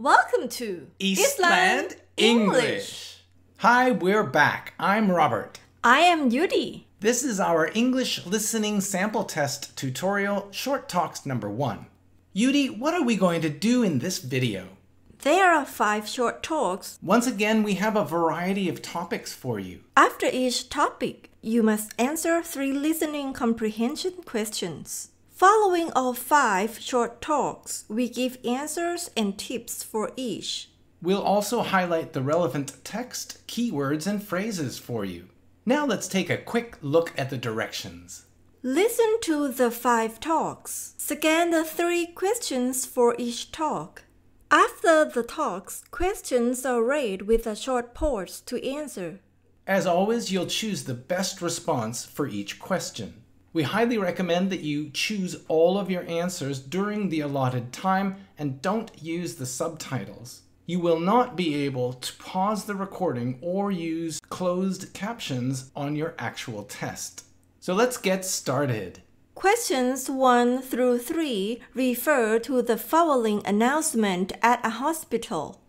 Welcome to Eastland English. Hi, we're back. I'm Robert. I am Yudee. This is our English listening sample test tutorial, Short Talks number 1. Yudee, what are we going to do in this video? There are 5 short talks. Once again, we have a variety of topics for you. After each topic, you must answer 3 listening comprehension questions. Following all 5 short talks, we give answers and tips for each. We'll also highlight the relevant text, keywords, and phrases for you. Now let's take a quick look at the directions. Listen to the 5 talks. Scan the 3 questions for each talk. After the talks, questions are read with a short pause to answer. As always, you'll choose the best response for each question. We highly recommend that you choose all of your answers during the allotted time and don't use the subtitles. You will not be able to pause the recording or use closed captions on your actual test. So let's get started. Questions 1 through 3 refer to the following announcement at a hospital.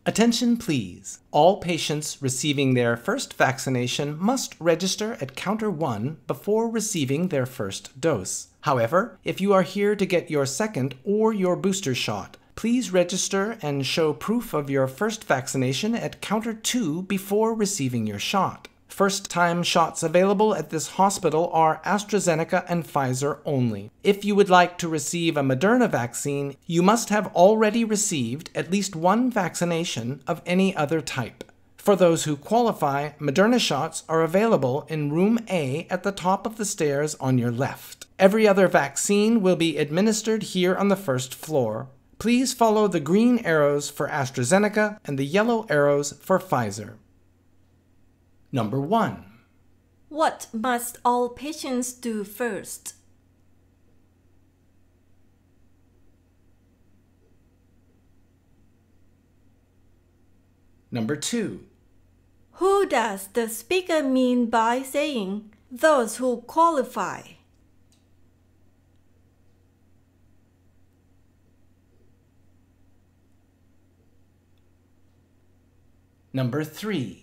Attention please. All patients receiving their first vaccination must register at counter 1 before receiving their first dose. However, if you are here to get your second or your booster shot, please register and show proof of your first vaccination at counter 2 before receiving your shot. First-time shots available at this hospital are AstraZeneca and Pfizer only. If you would like to receive a Moderna vaccine, you must have already received at least 1 vaccination of any other type. For those who qualify, Moderna shots are available in room A at the top of the stairs on your left. Every other vaccine will be administered here on the first floor. Please follow the green arrows for AstraZeneca and the yellow arrows for Pfizer. Number 1. What must all patients do first? Number 2. Who does the speaker mean by saying those who qualify? Number 3.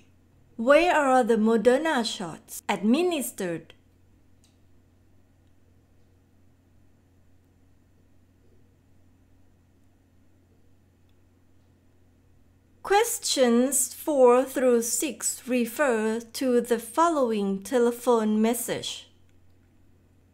Where are the Moderna shots administered? Questions 4 through 6 refer to the following telephone message.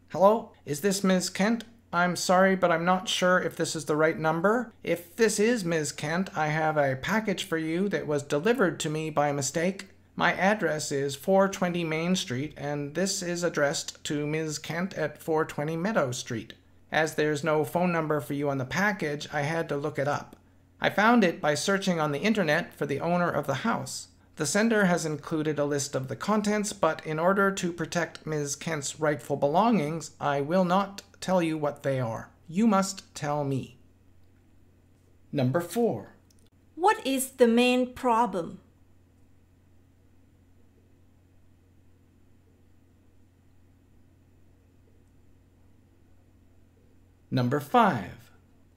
Hello, is this Ms. Kent? I'm sorry, but I'm not sure if this is the right number. If this is Ms. Kent, I have a package for you that was delivered to me by mistake. My address is 420 Main Street, and this is addressed to Ms. Kent at 420 Meadow Street. As there's no phone number for you on the package, I had to look it up. I found it by searching on the internet for the owner of the house. The sender has included a list of the contents, but in order to protect Ms. Kent's rightful belongings, I will not tell you what they are. You must tell me. Number 4. What is the main problem? Number 5.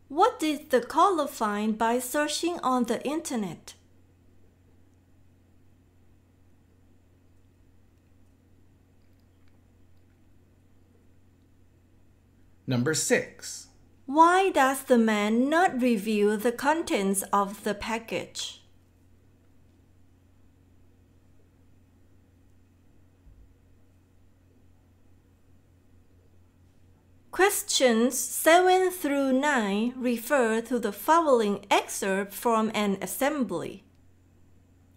What did the caller find by searching on the internet? Number 6. Why does the man not reveal the contents of the package? Questions 7 through 9 refer to the following excerpt from an assembly.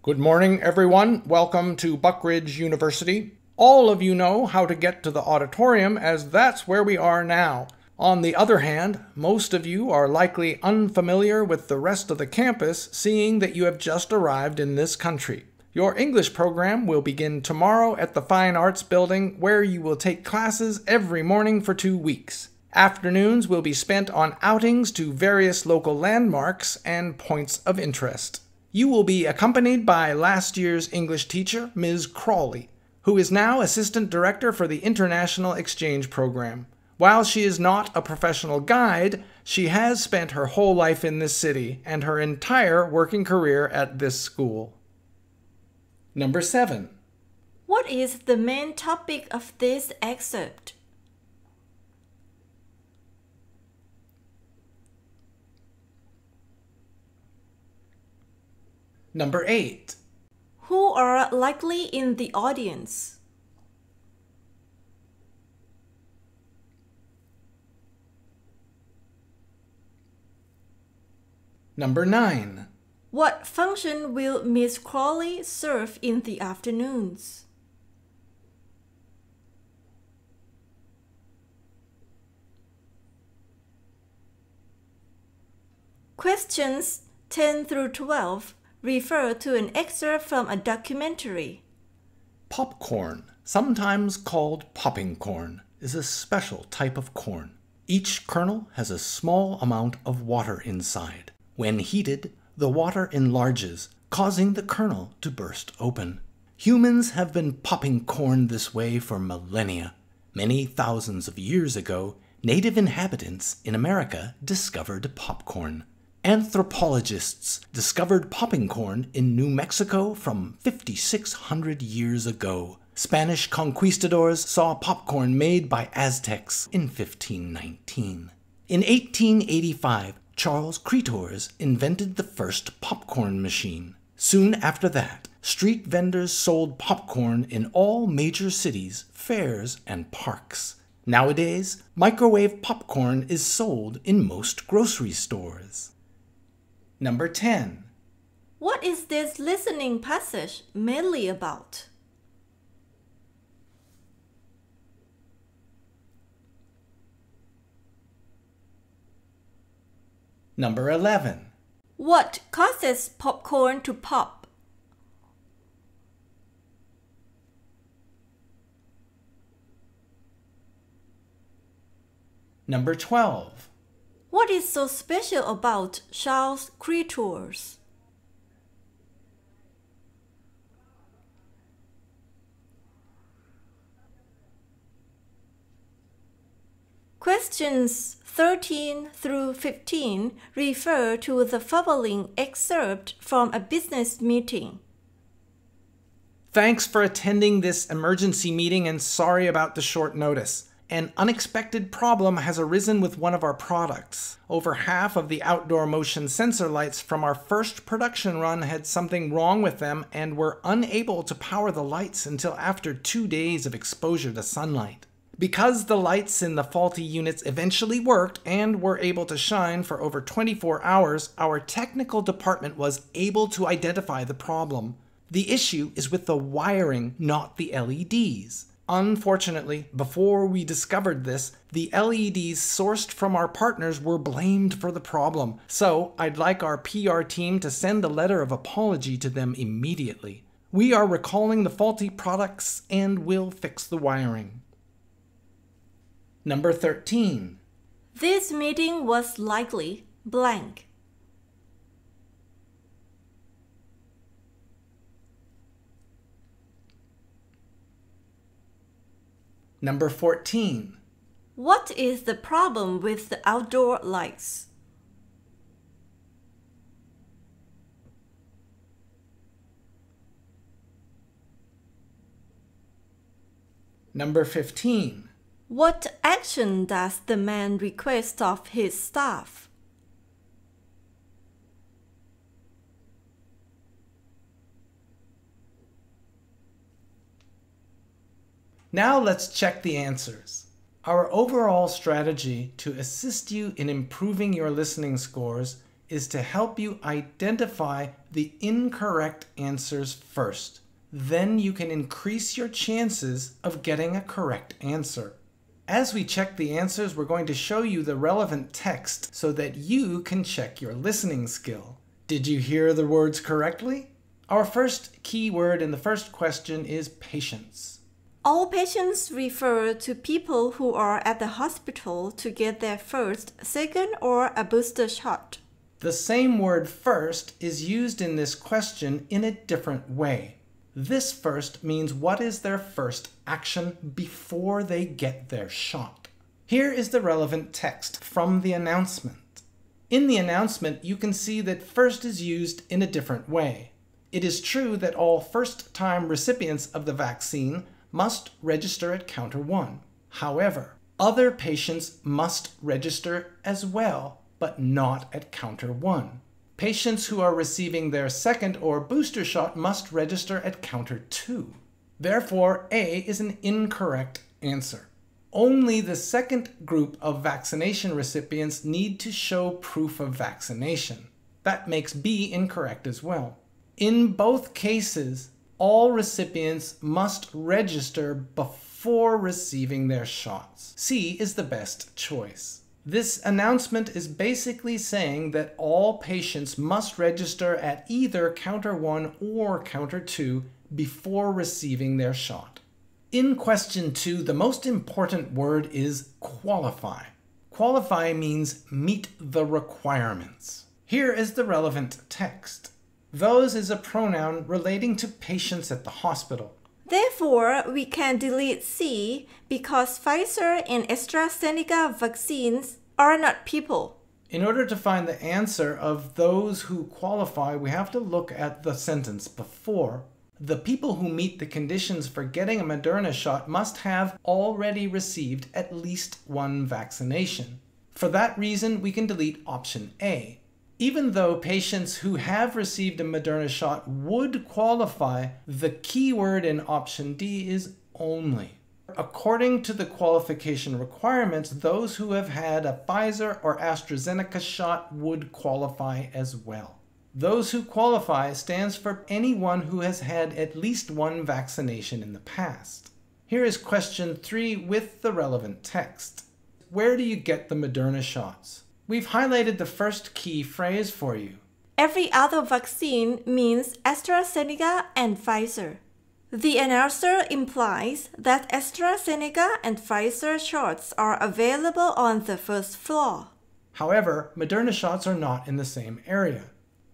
Good morning, everyone. Welcome to Buckridge University. All of you know how to get to the auditorium, as that's where we are now. On the other hand, most of you are likely unfamiliar with the rest of the campus, seeing that you have just arrived in this country. Your English program will begin tomorrow at the Fine Arts Building, where you will take classes every morning for 2 weeks. Afternoons will be spent on outings to various local landmarks and points of interest. You will be accompanied by last year's English teacher, Ms. Crawley, who is now Assistant Director for the International Exchange Program. While she is not a professional guide, she has spent her whole life in this city and her entire working career at this school. Number 7. What is the main topic of this excerpt? Number 8. Who are likely in the audience? Number 9. What function will Miss Crawley serve in the afternoons? Questions 10 through 12 refer to an excerpt from a documentary. Popcorn, sometimes called popping corn, is a special type of corn. Each kernel has a small amount of water inside. When heated, the water enlarges, causing the kernel to burst open. Humans have been popping corn this way for millennia. Many thousands of years ago, native inhabitants in America discovered popcorn. Anthropologists discovered popping corn in New Mexico from 5,600 years ago. Spanish conquistadors saw popcorn made by Aztecs in 1519. In 1885, Charles Cretors invented the first popcorn machine. Soon after that, street vendors sold popcorn in all major cities, fairs, and parks. Nowadays, microwave popcorn is sold in most grocery stores. Number 10. What is this listening passage mainly about? Number 11. What causes popcorn to pop? Number 12. What is so special about Charles Cretors? Questions 13 through 15 refer to the following excerpt from a business meeting. Thanks for attending this emergency meeting and sorry about the short notice. An unexpected problem has arisen with one of our products. Over half of the outdoor motion sensor lights from our first production run had something wrong with them and were unable to power the lights until after 2 days of exposure to sunlight. Because the lights in the faulty units eventually worked and were able to shine for over 24 hours, our technical department was able to identify the problem. The issue is with the wiring, not the LEDs. Unfortunately, before we discovered this, the LEDs sourced from our partners were blamed for the problem. So I'd like our PR team to send a letter of apology to them immediately. We are recalling the faulty products and will fix the wiring. Number 13. This meeting was likely blank. Number 14. What is the problem with the outdoor lights? Number 15. What action does the man request of his staff? Now let's check the answers. Our overall strategy to assist you in improving your listening scores is to help you identify the incorrect answers first. Then you can increase your chances of getting a correct answer. As we check the answers, we're going to show you the relevant text so that you can check your listening skill. Did you hear the words correctly? Our first key word in the first question is patience. All patients refer to people who are at the hospital to get their first, second, or a booster shot. The same word first is used in this question in a different way. This first means what is their first action before they get their shot. Here is the relevant text from the announcement. In the announcement, you can see that first is used in a different way. It is true that all first-time recipients of the vaccine must register at counter 1. However, other patients must register as well, but not at counter 1. Patients who are receiving their second or booster shot must register at counter 2. Therefore, A is an incorrect answer. Only the second group of vaccination recipients need to show proof of vaccination. That makes B incorrect as well. In both cases, all recipients must register before receiving their shots. C is the best choice. This announcement is basically saying that all patients must register at either counter 1 or counter 2 before receiving their shot. In question 2, the most important word is qualify. Qualify means meet the requirements. Here is the relevant text. Those is a pronoun relating to patients at the hospital. Therefore, we can delete C because Pfizer and AstraZeneca vaccines are not people. In order to find the answer of those who qualify, we have to look at the sentence before. The people who meet the conditions for getting a Moderna shot must have already received at least one vaccination. For that reason, we can delete option A. Even though patients who have received a Moderna shot would qualify, the key word in option D is only. According to the qualification requirements, those who have had a Pfizer or AstraZeneca shot would qualify as well. Those who qualify stands for anyone who has had at least one vaccination in the past. Here is question 3 with the relevant text. Where do you get the Moderna shots? We've highlighted the first key phrase for you. Every other vaccine means AstraZeneca and Pfizer. The announcer implies that AstraZeneca and Pfizer shots are available on the first floor. However, Moderna shots are not in the same area.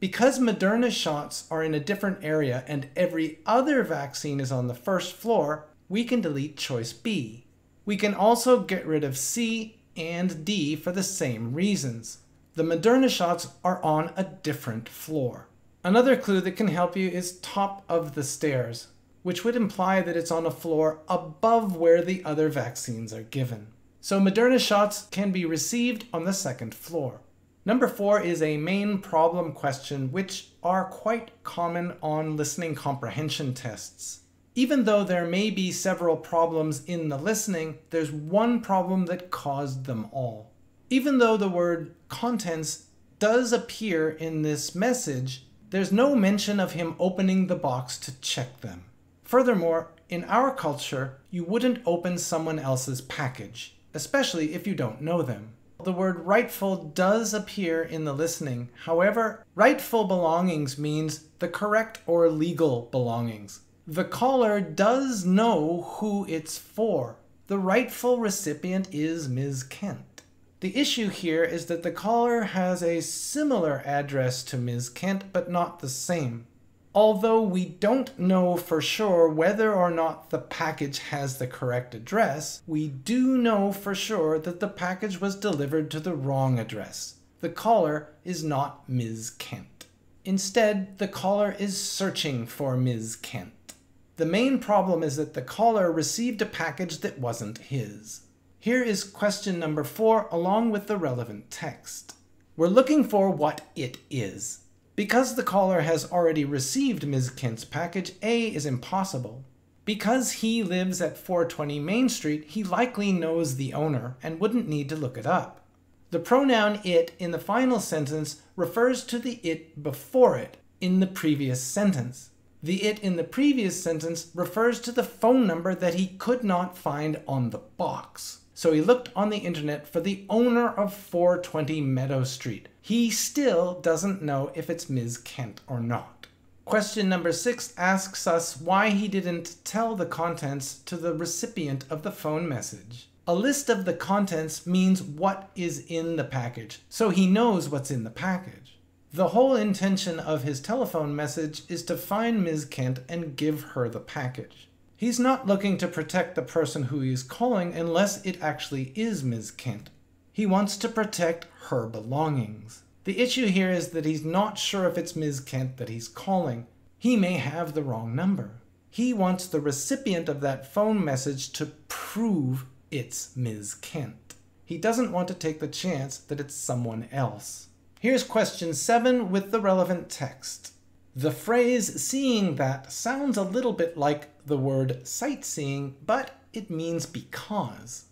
Because Moderna shots are in a different area and every other vaccine is on the first floor, we can delete choice B. We can also get rid of C and D for the same reasons. The Moderna shots are on a different floor. Another clue that can help you is top of the stairs, which would imply that it's on a floor above where the other vaccines are given. So Moderna shots can be received on the second floor. Number 4 is a main problem question which are quite common on listening comprehension tests. Even though there may be several problems in the listening, there's one problem that caused them all. Even though the word contents does appear in this message, there's no mention of him opening the box to check them. Furthermore, in our culture, you wouldn't open someone else's package, especially if you don't know them. The word rightful does appear in the listening. However, rightful belongings means the correct or legal belongings. The caller does know who it's for. The rightful recipient is Ms. Kent. The issue here is that the caller has a similar address to Ms. Kent, but not the same. Although we don't know for sure whether or not the package has the correct address, we do know for sure that the package was delivered to the wrong address. The caller is not Ms. Kent. Instead, the caller is searching for Ms. Kent. The main problem is that the caller received a package that wasn't his. Here is question number 4 along with the relevant text. We're looking for what it is. Because the caller has already received Ms. Kent's package, A is impossible. Because he lives at 420 Main Street, he likely knows the owner and wouldn't need to look it up. The pronoun it in the final sentence refers to the it before it in the previous sentence. The it in the previous sentence refers to the phone number that he could not find on the box. So he looked on the internet for the owner of 420 Meadow Street. He still doesn't know if it's Ms. Kent or not. Question number 6 asks us why he didn't tell the contents to the recipient of the phone message. A list of the contents means what is in the package, so he knows what's in the package. The whole intention of his telephone message is to find Ms. Kent and give her the package. He's not looking to protect the person who he is calling unless it actually is Ms. Kent. He wants to protect her belongings. The issue here is that he's not sure if it's Ms. Kent that he's calling. He may have the wrong number. He wants the recipient of that phone message to prove it's Ms. Kent. He doesn't want to take the chance that it's someone else. Here's question 7 with the relevant text. The phrase "seeing that" sounds a little bit like the word sightseeing, but it means because.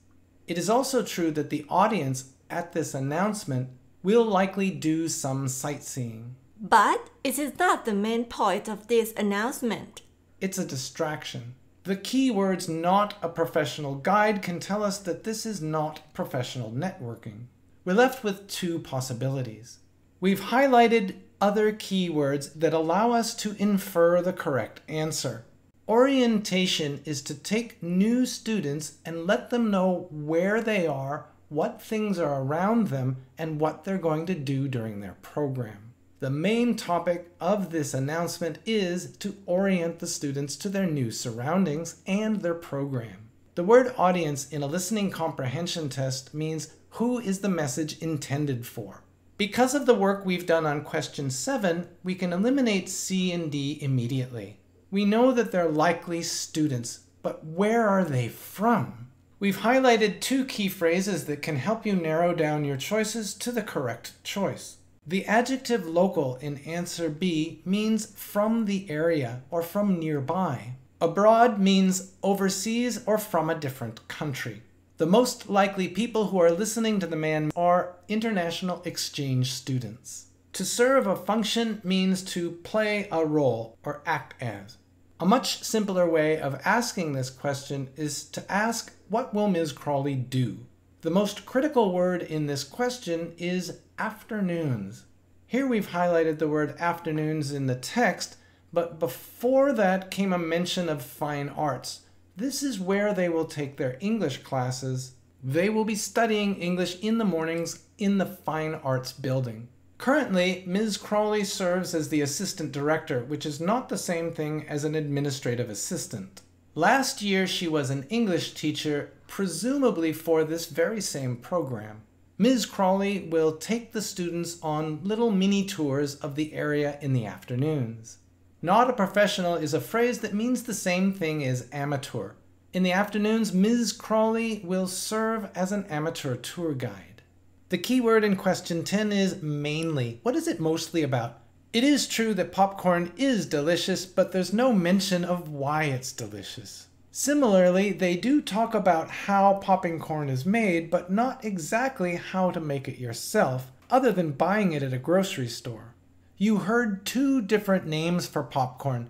It is also true that the audience at this announcement will likely do some sightseeing. But it is not the main point of this announcement. It's a distraction. The keywords "not a professional guide" can tell us that this is not professional networking. We're left with 2 possibilities. We've highlighted other keywords that allow us to infer the correct answer. Orientation is to take new students and let them know where they are, what things are around them, and what they're going to do during their program. The main topic of this announcement is to orient the students to their new surroundings and their program. The word audience in a listening comprehension test means who is the message intended for. Because of the work we've done on question 7, we can eliminate C and D immediately. We know that they're likely students, but where are they from? We've highlighted 2 key phrases that can help you narrow down your choices to the correct choice. The adjective local in answer B means from the area or from nearby. Abroad means overseas or from a different country. The most likely people who are listening to the man are international exchange students. To serve a function means to play a role or act as. A much simpler way of asking this question is to ask, what will Ms. Crawley do? The most critical word in this question is afternoons. Here we've highlighted the word afternoons in the text, but before that came a mention of fine arts. This is where they will take their English classes. They will be studying English in the mornings in the Fine Arts building. Currently, Ms. Crawley serves as the assistant director, which is not the same thing as an administrative assistant. Last year, she was an English teacher, presumably for this very same program. Ms. Crawley will take the students on little mini tours of the area in the afternoons. Not a professional is a phrase that means the same thing as amateur. In the afternoons, Ms. Crawley will serve as an amateur tour guide. The keyword in question 10 is mainly. What is it mostly about? It is true that popcorn is delicious, but there's no mention of why it's delicious. Similarly, they do talk about how popping corn is made, but not exactly how to make it yourself, other than buying it at a grocery store. You heard 2 different names for popcorn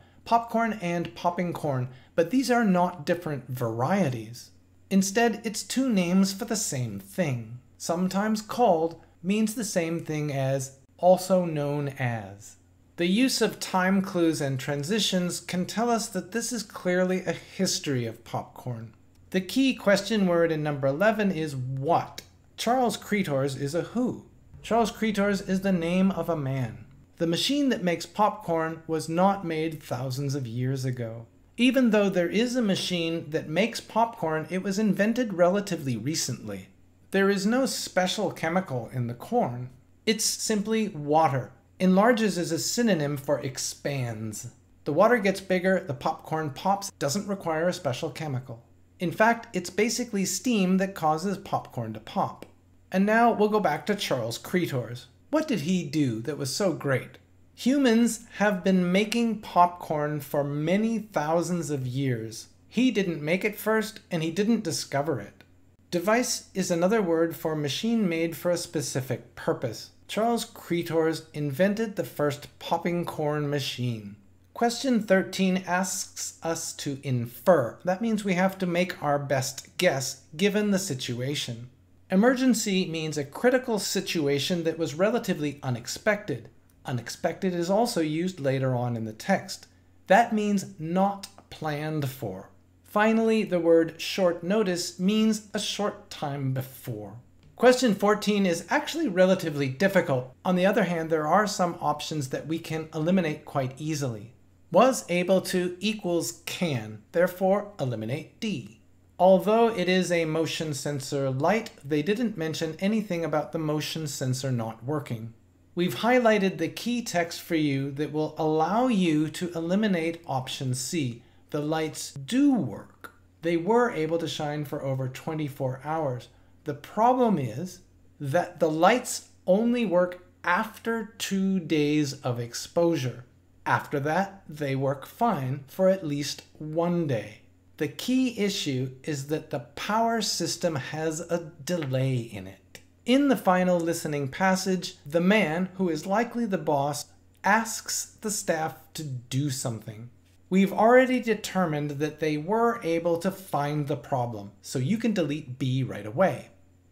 and popping corn, but these are not different varieties. Instead, it's 2 names for the same thing. Sometimes called means the same thing as also known as. The use of time clues and transitions can tell us that this is clearly a history of popcorn. The key question word in number 11 is what. Charles Cretors is a who. Charles Cretors is the name of a man. The machine that makes popcorn was not made thousands of years ago. Even though there is a machine that makes popcorn, it was invented relatively recently. There is no special chemical in the corn. It's simply water. Enlarges is a synonym for expands. The water gets bigger, the popcorn pops, doesn't require a special chemical. In fact, it's basically steam that causes popcorn to pop. And now we'll go back to Charles Cretors. What did he do that was so great? Humans have been making popcorn for many thousands of years. He didn't make it first, and he didn't discover it. Device is another word for machine made for a specific purpose. Charles Cretors invented the first popping corn machine. Question 13 asks us to infer. That means we have to make our best guess given the situation. Emergency means a critical situation that was relatively unexpected. Unexpected is also used later on in the text. That means not planned for. Finally, the word short notice means a short time before. Question 14 is actually relatively difficult. On the other hand, there are some options that we can eliminate quite easily. Was able to equals can, therefore eliminate D. Although it is a motion sensor light, they didn't mention anything about the motion sensor not working. We've highlighted the key text for you that will allow you to eliminate option C. The lights do work. They were able to shine for over 24 hours. The problem is that the lights only work after 2 days of exposure. After that, they work fine for at least 1 day. The key issue is that the power system has a delay in it. In the final listening passage, the man, who is likely the boss, asks the staff to do something. We've already determined that they were able to find the problem, so you can delete B right away.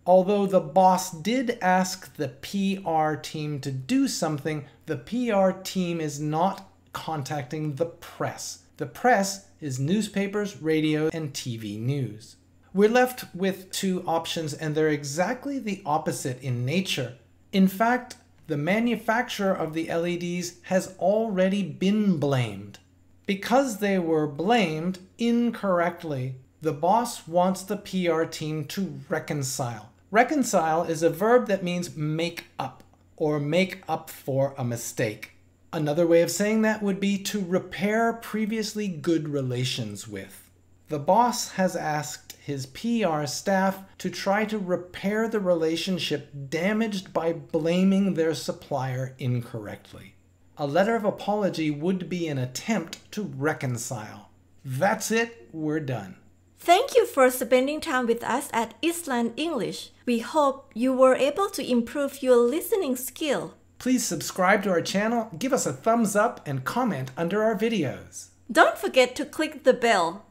Although the boss did ask the PR team to do something, the PR team is not contacting the press. The press is newspapers, radio, and TV news. We're left with 2 options, and they're exactly the opposite in nature. In fact, the manufacturer of the LEDs has already been blamed. Because they were blamed incorrectly, the boss wants the PR team to reconcile. Reconcile is a verb that means make up, or make up for a mistake. Another way of saying that would be to repair previously good relations with. The boss has asked his PR staff to try to repair the relationship damaged by blaming their supplier incorrectly. A letter of apology would be an attempt to reconcile. That's it, we're done. Thank you for spending time with us at Eastland English. We hope you were able to improve your listening skill. Please subscribe to our channel, give us a thumbs up, and comment under our videos. Don't forget to click the bell.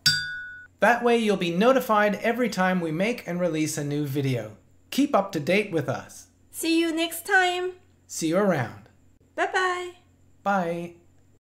That way you'll be notified every time we make and release a new video. Keep up to date with us. See you next time. See you around. Bye-bye. Bye.